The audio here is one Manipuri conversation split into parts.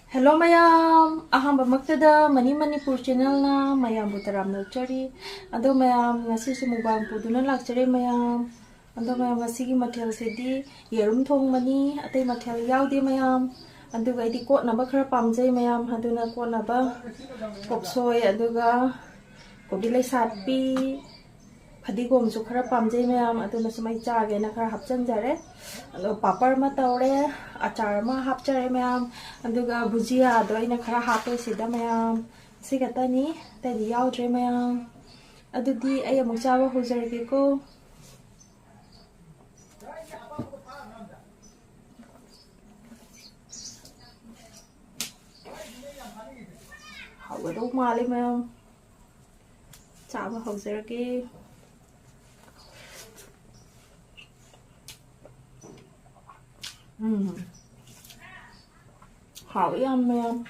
Hello mayam, ahamba maktada Mani Manipur channel na mayam butaram nurchari. Ado mayam ngasi sumubang puduna lakchari mayam. Ado mayam ngasi gi mathel sedi yerum thong mani atay mathel yaudi mayam. Ado ga idi kot na ba khara pamjay mayam. Ado na kot na ba popsoy ado ga kobilay satpi Fadigom su khara pamjay mayam. Ado na sumay chage na khara hapchan jare. Ado papar ma taure achar ma hapchare mayam. Aduga bujia ado aina khara hape sida mayam sigatani tadi yaudre mayam adudi ay amuk chawa huzarge ko hawado mali mayam chawa huzarge hảo yum mayam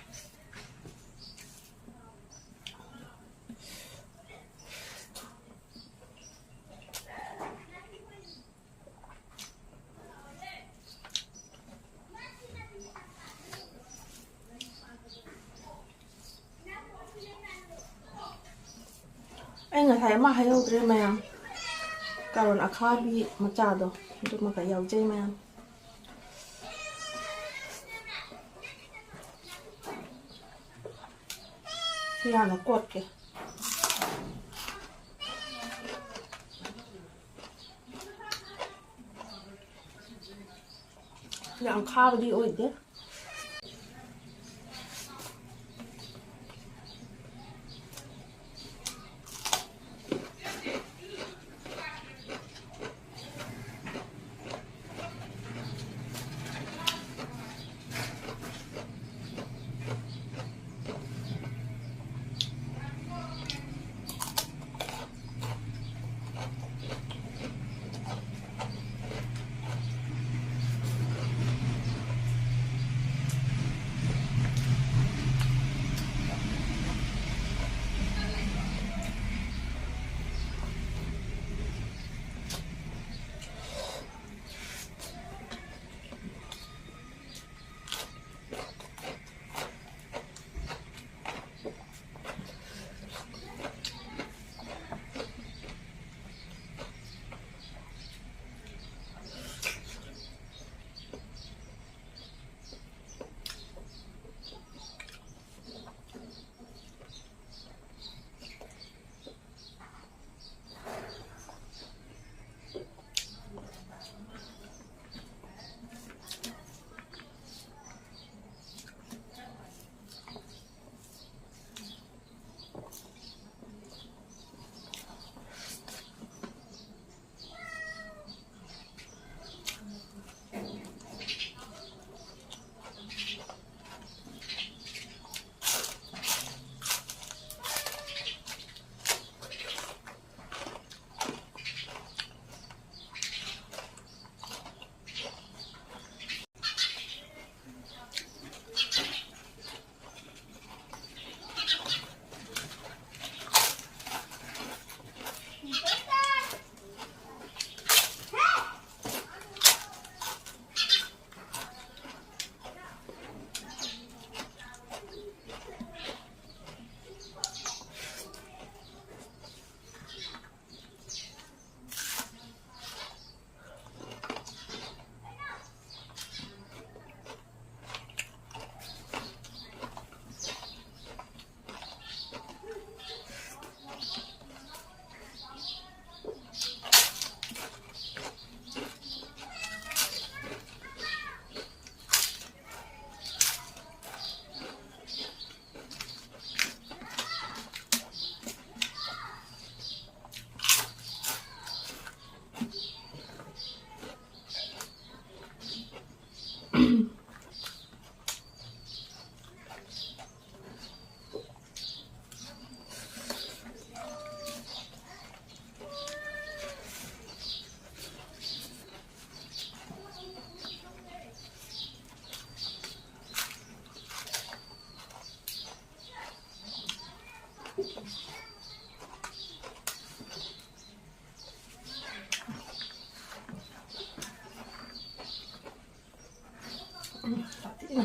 anh người thấy mà hay đâu đấy mayam karon akhabi machado itu maka yaujay mayam siya nó cột kìa yang khao đi ôi đấy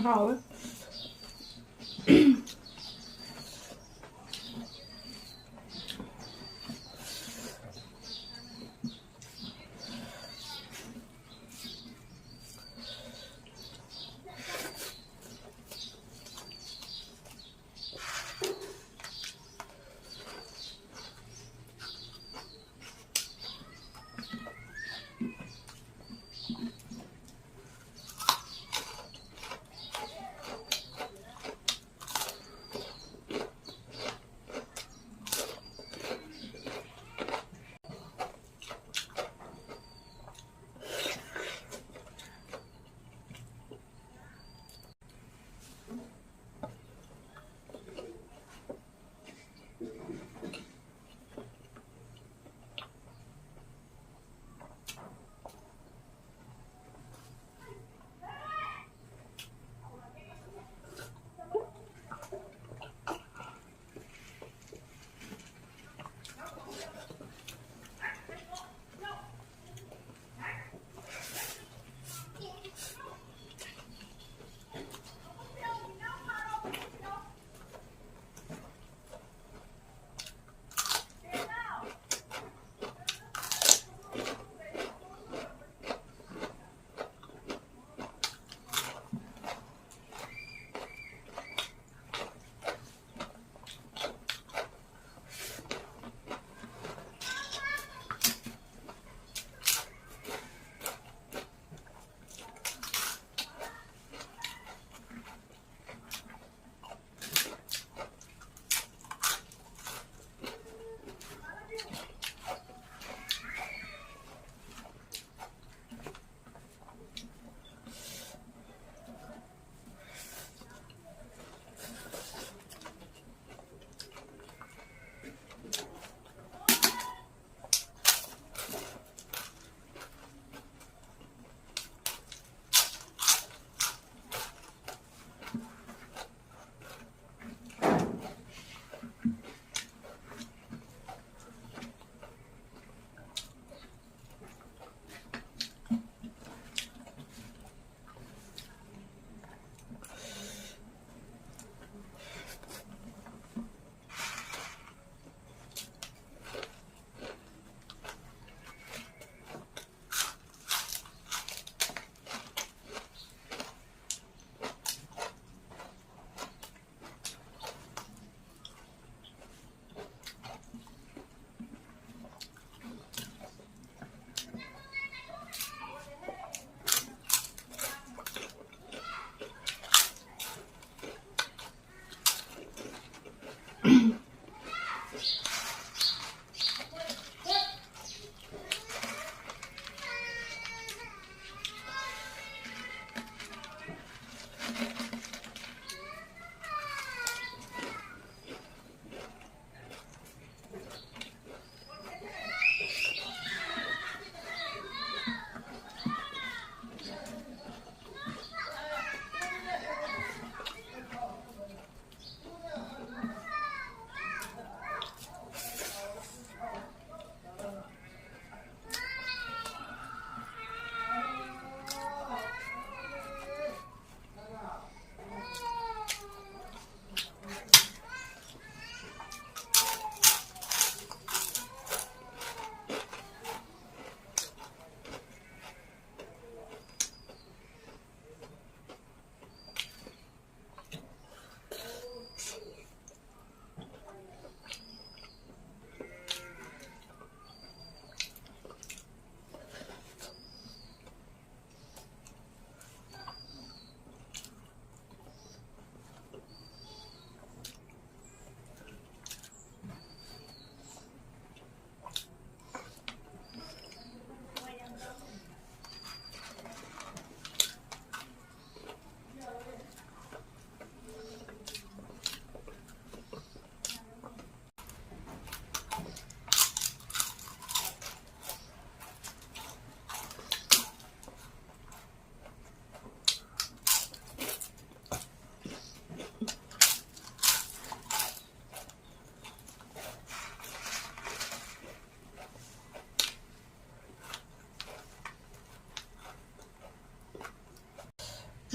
hào ấy.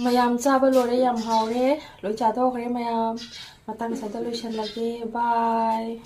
mayam chaba lore yam haure loi cha do khare mayam matang sa da loi shan lage bye